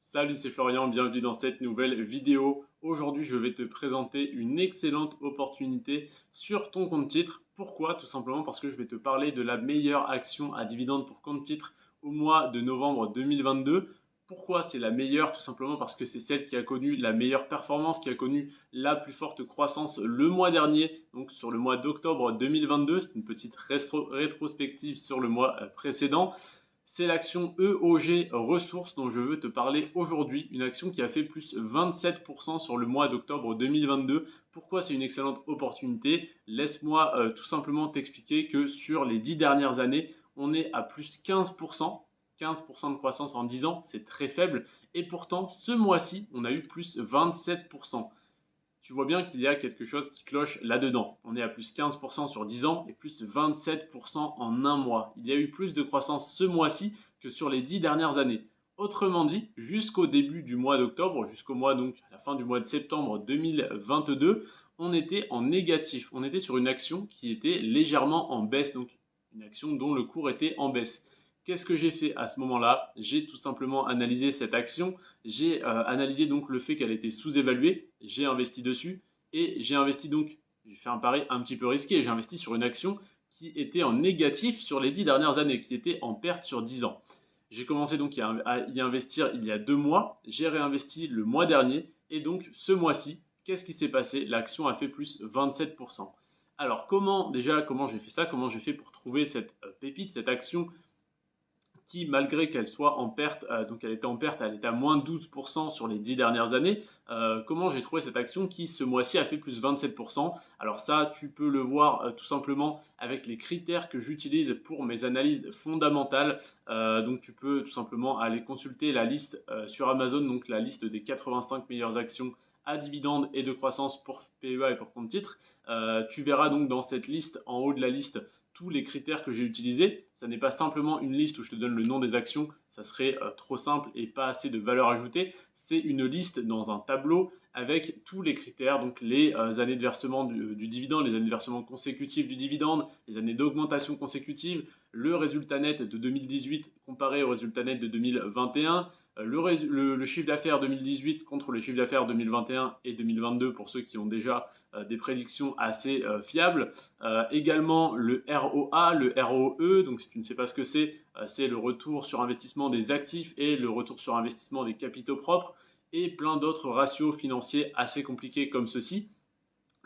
Salut, c'est Florian, bienvenue dans cette nouvelle vidéo. Aujourd'hui, je vais te présenter une excellente opportunité sur ton compte titre. Pourquoi? Tout simplement parce que je vais te parler de la meilleure action à dividende pour compte titre au mois de novembre 2022. Pourquoi c'est la meilleure? Tout simplement parce que c'est celle qui a connu la meilleure performance, qui a connu la plus forte croissance le mois dernier, donc sur le mois d'octobre 2022. C'est une petite rétrospective sur le mois précédent. C'est l'action EOG Ressources dont je veux te parler aujourd'hui, une action qui a fait plus 27% sur le mois d'octobre 2022. Pourquoi c'est une excellente opportunité? Laisse-moi tout simplement t'expliquer que sur les 10 dernières années, on est à plus 15%. 15% de croissance en 10 ans, c'est très faible. Et pourtant, ce mois-ci, on a eu plus 27%. Tu vois bien qu'il y a quelque chose qui cloche là-dedans. On est à plus 15% sur 10 ans et plus 27% en un mois. Il y a eu plus de croissance ce mois-ci que sur les 10 dernières années. Autrement dit, jusqu'au début du mois d'octobre, jusqu'au mois donc à la fin du mois de septembre 2022, on était en négatif. On était sur une action qui était légèrement en baisse, donc une action dont le cours était en baisse. Qu'est-ce que j'ai fait à ce moment-là? J'ai tout simplement analysé cette action, j'ai analysé donc le fait qu'elle était sous-évaluée, j'ai investi dessus et j'ai investi donc, j'ai fait un pari un petit peu risqué, j'ai investi sur une action qui était en négatif sur les 10 dernières années, qui était en perte sur 10 ans. J'ai commencé donc à y investir il y a 2 mois, j'ai réinvesti le mois dernier et donc ce mois-ci, qu'est-ce qui s'est passé? L'action a fait plus 27%. Alors comment j'ai fait ça? Comment j'ai fait pour trouver cette pépite, cette action qui, malgré qu'elle soit en perte, donc elle était en perte, elle était à moins 12% sur les 10 dernières années. Comment j'ai trouvé cette action qui, ce mois-ci, a fait plus 27%? Alors ça, tu peux le voir tout simplement avec les critères que j'utilise pour mes analyses fondamentales. Donc tu peux tout simplement aller consulter la liste sur Amazon, donc la liste des 85 meilleures actions à dividendes et de croissance pour PEA et pour compte titre. Tu verras donc dans cette liste, en haut de la liste, tous les critères que j'ai utilisés. Ça n'est pas simplement une liste où je te donne le nom des actions, ça serait trop simple et pas assez de valeur ajoutée. C'est une liste dans un tableau avec tous les critères, donc les années de versement du dividende, les années de versement consécutif du dividende, les années d'augmentation consécutive, le résultat net de 2018 comparé au résultat net de 2021, le chiffre d'affaires 2018 contre le chiffre d'affaires 2021 et 2022 pour ceux qui ont déjà des prédictions assez fiables. Également le ROA, le ROE, donc si tu ne sais pas ce que c'est le retour sur investissement des actifs et le retour sur investissement des capitaux propres et plein d'autres ratios financiers assez compliqués comme ceci.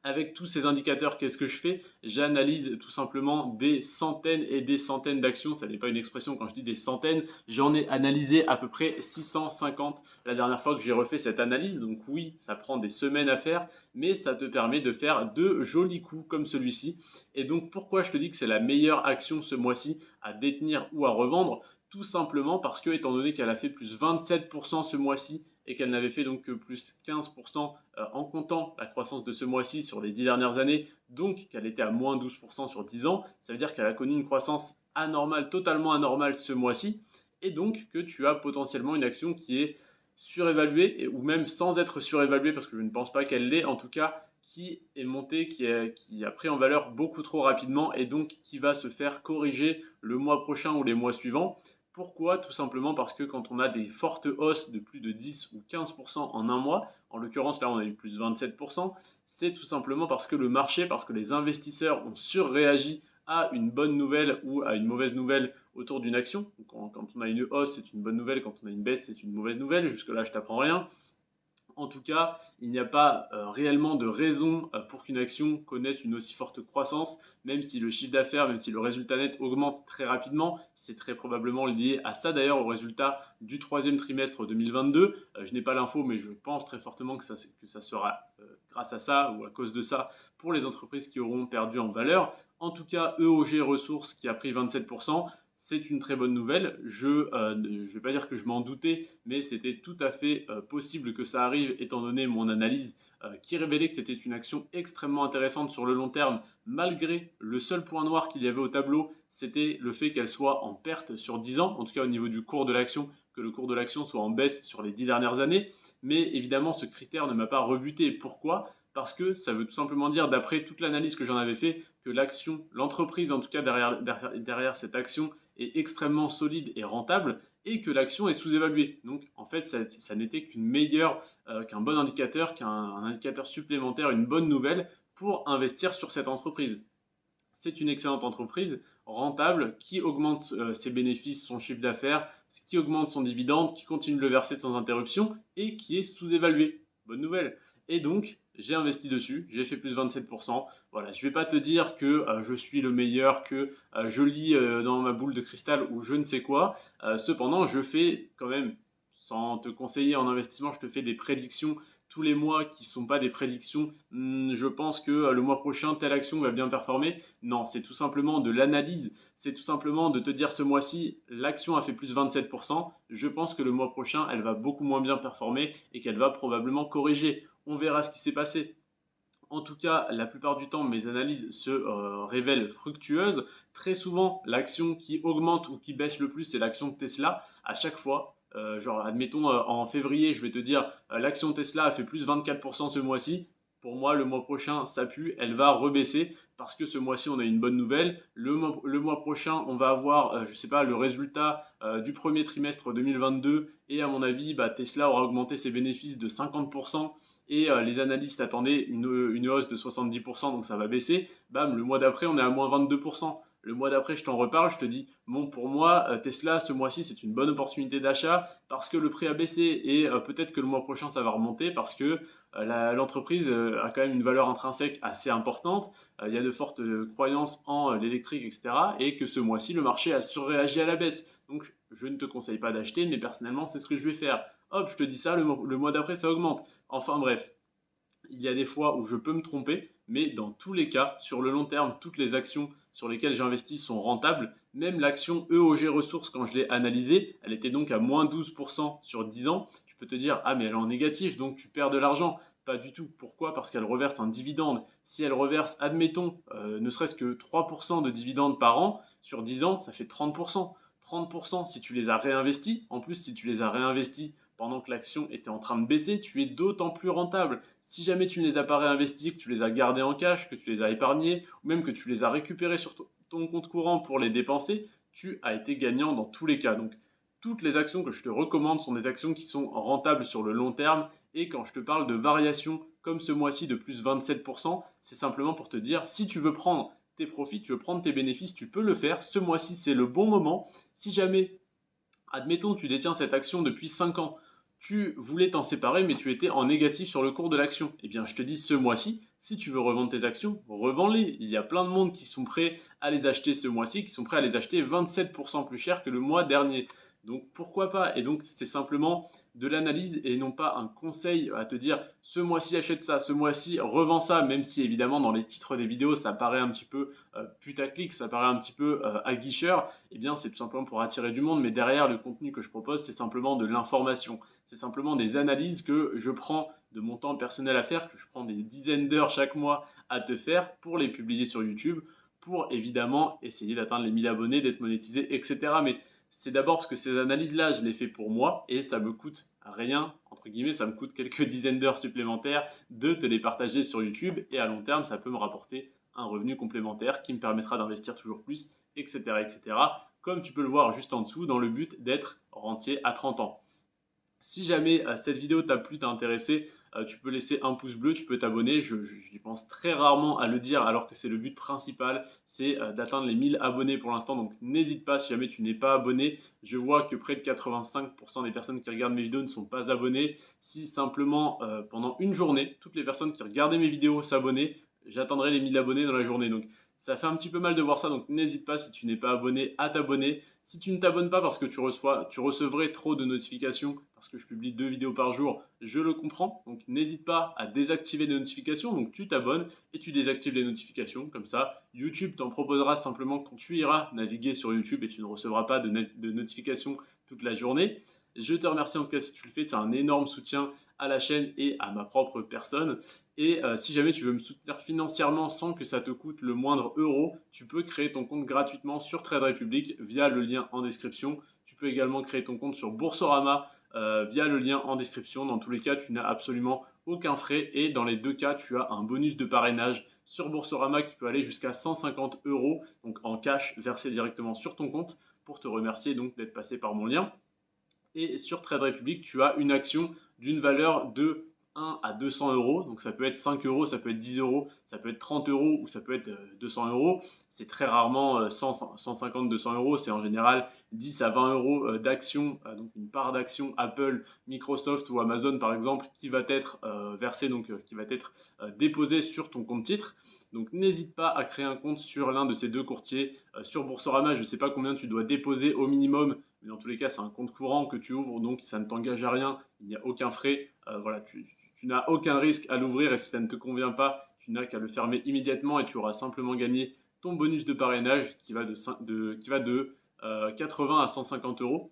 Avec tous ces indicateurs, qu'est-ce que je fais? J'analyse tout simplement des centaines et des centaines d'actions. Ça n'est pas une expression quand je dis des centaines. J'en ai analysé à peu près 650 la dernière fois que j'ai refait cette analyse. Donc oui, ça prend des semaines à faire, mais ça te permet de faire de jolis coups comme celui-ci. Et donc pourquoi je te dis que c'est la meilleure action ce mois-ci à détenir ou à revendre? Tout simplement parce que, étant donné qu'elle a fait plus 27% ce mois-ci et qu'elle n'avait fait donc que plus 15% en comptant la croissance de ce mois-ci sur les 10 dernières années, donc qu'elle était à moins 12% sur 10 ans, ça veut dire qu'elle a connu une croissance anormale, totalement anormale ce mois-ci, et donc que tu as potentiellement une action qui est surévaluée, ou même sans être surévaluée, parce que je ne pense pas qu'elle l'est, en tout cas, qui est montée, qui a pris en valeur beaucoup trop rapidement, et donc qui va se faire corriger le mois prochain ou les mois suivants. Pourquoi? Tout simplement parce que quand on a des fortes hausses de plus de 10 ou 15% en un mois, en l'occurrence là on a eu plus 27%, c'est tout simplement parce que le marché, parce que les investisseurs ont surréagi à une bonne nouvelle ou à une mauvaise nouvelle autour d'une action. Quand on a une hausse, c'est une bonne nouvelle, quand on a une baisse, c'est une mauvaise nouvelle. Jusque-là, je t'apprends rien. En tout cas, il n'y a pas réellement de raison pour qu'une action connaisse une aussi forte croissance, même si le chiffre d'affaires, même si le résultat net augmente très rapidement. C'est très probablement lié à ça d'ailleurs, au résultat du troisième trimestre 2022. Je n'ai pas l'info, mais je pense très fortement que ça sera grâce à ça ou à cause de ça pour les entreprises qui auront perdu en valeur. En tout cas, EOG Ressources qui a pris 27%. C'est une très bonne nouvelle. Je ne vais pas dire que je m'en doutais, mais c'était tout à fait possible que ça arrive étant donné mon analyse qui révélait que c'était une action extrêmement intéressante sur le long terme, malgré le seul point noir qu'il y avait au tableau, c'était le fait qu'elle soit en perte sur 10 ans, en tout cas au niveau du cours de l'action, que le cours de l'action soit en baisse sur les 10 dernières années. Mais évidemment, ce critère ne m'a pas rebuté. Pourquoi? Parce que ça veut tout simplement dire, d'après toute l'analyse que j'en avais fait, que l'action, l'entreprise en tout cas derrière cette action, est extrêmement solide et rentable. et que l'action est sous-évaluée. Donc en fait, ça n'était qu'un bon indicateur, qu'un indicateur supplémentaire, une bonne nouvelle pour investir sur cette entreprise. C'est une excellente entreprise, rentable, qui augmente ses bénéfices, son chiffre d'affaires, qui augmente son dividende, qui continue de le verser sans interruption et qui est sous-évalué. Bonne nouvelle. Et donc, j'ai investi dessus, j'ai fait plus 27%. Voilà, je ne vais pas te dire que je suis le meilleur, que je lis dans ma boule de cristal ou je ne sais quoi. Cependant, je fais quand même, sans te conseiller en investissement, je te fais des prédictions tous les mois qui ne sont pas des prédictions. Je pense que le mois prochain, telle action va bien performer. Non, c'est tout simplement de l'analyse. C'est tout simplement de te dire ce mois-ci, l'action a fait plus 27%. Je pense que le mois prochain, elle va beaucoup moins bien performer et qu'elle va probablement corriger. On verra ce qui s'est passé. En tout cas, la plupart du temps, mes analyses se révèlent fructueuses. Très souvent, l'action qui augmente ou qui baisse le plus, c'est l'action de Tesla. À chaque fois, genre, admettons, en février, je vais te dire, l'action Tesla a fait plus 24% ce mois-ci. Pour moi, le mois prochain, ça pue, elle va rebaisser parce que ce mois-ci, on a une bonne nouvelle. Le mois prochain, on va avoir, je ne sais pas, le résultat du premier trimestre 2022 et à mon avis, bah, Tesla aura augmenté ses bénéfices de 50% et les analystes attendaient une hausse de 70%, donc ça va baisser. Bam, le mois d'après, on est à moins 22%. Le mois d'après, je t'en reparle, je te dis, bon, pour moi, Tesla, ce mois-ci, c'est une bonne opportunité d'achat parce que le prix a baissé et peut-être que le mois prochain, ça va remonter parce que l'entreprise a quand même une valeur intrinsèque assez importante. Il y a de fortes croyances en l'électrique, etc. Et que ce mois-ci, le marché a surréagi à la baisse. Donc, je ne te conseille pas d'acheter, mais personnellement, c'est ce que je vais faire. Hop, je te dis ça, le mois d'après, ça augmente. Enfin bref, il y a des fois où je peux me tromper, mais dans tous les cas, sur le long terme, toutes les actions sur lesquelles j'investis sont rentables. Même l'action EOG Ressources, quand je l'ai analysée, elle était donc à moins 12% sur 10 ans. Tu peux te dire, ah mais elle est en négatif, donc tu perds de l'argent. Pas du tout. Pourquoi? Parce qu'elle reverse un dividende. Si elle reverse, admettons, ne serait-ce que 3% de dividendes par an, sur 10 ans, ça fait 30%. 30% si tu les as réinvestis. En plus, si tu les as réinvestis pendant que l'action était en train de baisser, tu es d'autant plus rentable. Si jamais tu ne les as pas réinvestis, que tu les as gardés en cash, que tu les as épargnés, ou même que tu les as récupérés sur ton compte courant pour les dépenser, tu as été gagnant dans tous les cas. Donc, toutes les actions que je te recommande sont des actions qui sont rentables sur le long terme. Et quand je te parle de variations comme ce mois-ci de plus 27%, c'est simplement pour te dire, si tu veux prendre tes profits, tu veux prendre tes bénéfices, tu peux le faire. Ce mois-ci, c'est le bon moment. Si jamais, admettons, tu détiens cette action depuis 5 ans, tu voulais t'en séparer, mais tu étais en négatif sur le cours de l'action. Eh bien, je te dis ce mois-ci, si tu veux revendre tes actions, revends-les. Il y a plein de monde qui sont prêts à les acheter ce mois-ci, qui sont prêts à les acheter 27% plus cher que le mois dernier. Donc, pourquoi pas? Et donc, c'est simplement de l'analyse et non pas un conseil à te dire ce mois-ci achète ça, ce mois-ci revends ça, même si évidemment dans les titres des vidéos ça paraît un petit peu putaclic, ça paraît un petit peu aguicheur. Eh bien, c'est tout simplement pour attirer du monde, mais derrière le contenu que je propose, c'est simplement de l'information. C'est simplement des analyses que je prends de mon temps personnel à faire, que je prends des dizaines d'heures chaque mois à te faire pour les publier sur YouTube, pour évidemment essayer d'atteindre les 1000 abonnés, d'être monétisé, etc. Mais c'est d'abord parce que ces analyses-là, je les fais pour moi et ça me coûte rien, entre guillemets, ça me coûte quelques dizaines d'heures supplémentaires de te les partager sur YouTube et à long terme, ça peut me rapporter un revenu complémentaire qui me permettra d'investir toujours plus, etc., etc. Comme tu peux le voir juste en dessous, dans le but d'être rentier à 30 ans. Si jamais cette vidéo t'a plu, t'a intéressé, tu peux laisser un pouce bleu, tu peux t'abonner. Je pense très rarement à le dire alors que c'est le but principal, c'est d'atteindre les 1000 abonnés pour l'instant. Donc n'hésite pas si jamais tu n'es pas abonné. Je vois que près de 85% des personnes qui regardent mes vidéos ne sont pas abonnées. Si simplement pendant une journée, toutes les personnes qui regardaient mes vidéos s'abonnaient, j'atteindrai les 1000 abonnés dans la journée. Donc ça fait un petit peu mal de voir ça, donc n'hésite pas si tu n'es pas abonné à t'abonner. Si tu ne t'abonnes pas parce que tu recevrais trop de notifications, parce que je publie 2 vidéos par jour, je le comprends. Donc n'hésite pas à désactiver les notifications. Donc tu t'abonnes et tu désactives les notifications. Comme ça, YouTube t'en proposera simplement quand tu iras naviguer sur YouTube et tu ne recevras pas de notifications toute la journée. Je te remercie en tout cas si tu le fais, c'est un énorme soutien à la chaîne et à ma propre personne. Et si jamais tu veux me soutenir financièrement sans que ça te coûte le moindre euro, tu peux créer ton compte gratuitement sur Trade Republic via le lien en description. Tu peux également créer ton compte sur Boursorama via le lien en description. Dans tous les cas, tu n'as absolument aucun frais et dans les deux cas, tu as un bonus de parrainage sur Boursorama qui peut aller jusqu'à 150 euros, donc en cash versé directement sur ton compte pour te remercier donc d'être passé par mon lien. Et sur Trade Republic, tu as une action d'une valeur de 1 à 200 euros. Donc ça peut être 5 euros, ça peut être 10 euros, ça peut être 30 euros ou ça peut être 200 euros. C'est très rarement 100, 150, 200 euros. C'est en général 10 à 20 euros d'action, donc une part d'action Apple, Microsoft ou Amazon par exemple, qui va être versée, donc qui va être déposée sur ton compte titre. Donc n'hésite pas à créer un compte sur l'un de ces deux courtiers. Sur Boursorama, je ne sais pas combien tu dois déposer au minimum, mais dans tous les cas, c'est un compte courant que tu ouvres, donc ça ne t'engage à rien, il n'y a aucun frais. Voilà, tu n'as aucun risque à l'ouvrir et si ça ne te convient pas, tu n'as qu'à le fermer immédiatement et tu auras simplement gagné ton bonus de parrainage qui va de 80 à 150 euros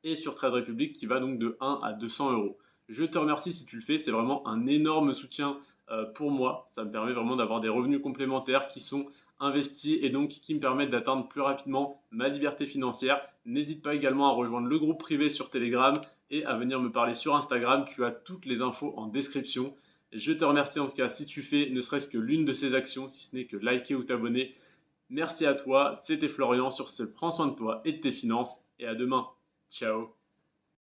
et sur Trade Republic qui va donc de 1 à 200 euros. Je te remercie si tu le fais, c'est vraiment un énorme soutien pour moi. Ça me permet vraiment d'avoir des revenus complémentaires qui sont investis et donc qui me permettent d'atteindre plus rapidement ma liberté financière. N'hésite pas également à rejoindre le groupe privé sur Telegram et à venir me parler sur Instagram. Tu as toutes les infos en description. Je te remercie en tout cas si tu fais ne serait-ce que l'une de ces actions, si ce n'est que liker ou t'abonner. Merci à toi, c'était Florian sur ce Prends soin de toi et de tes finances et à demain. Ciao.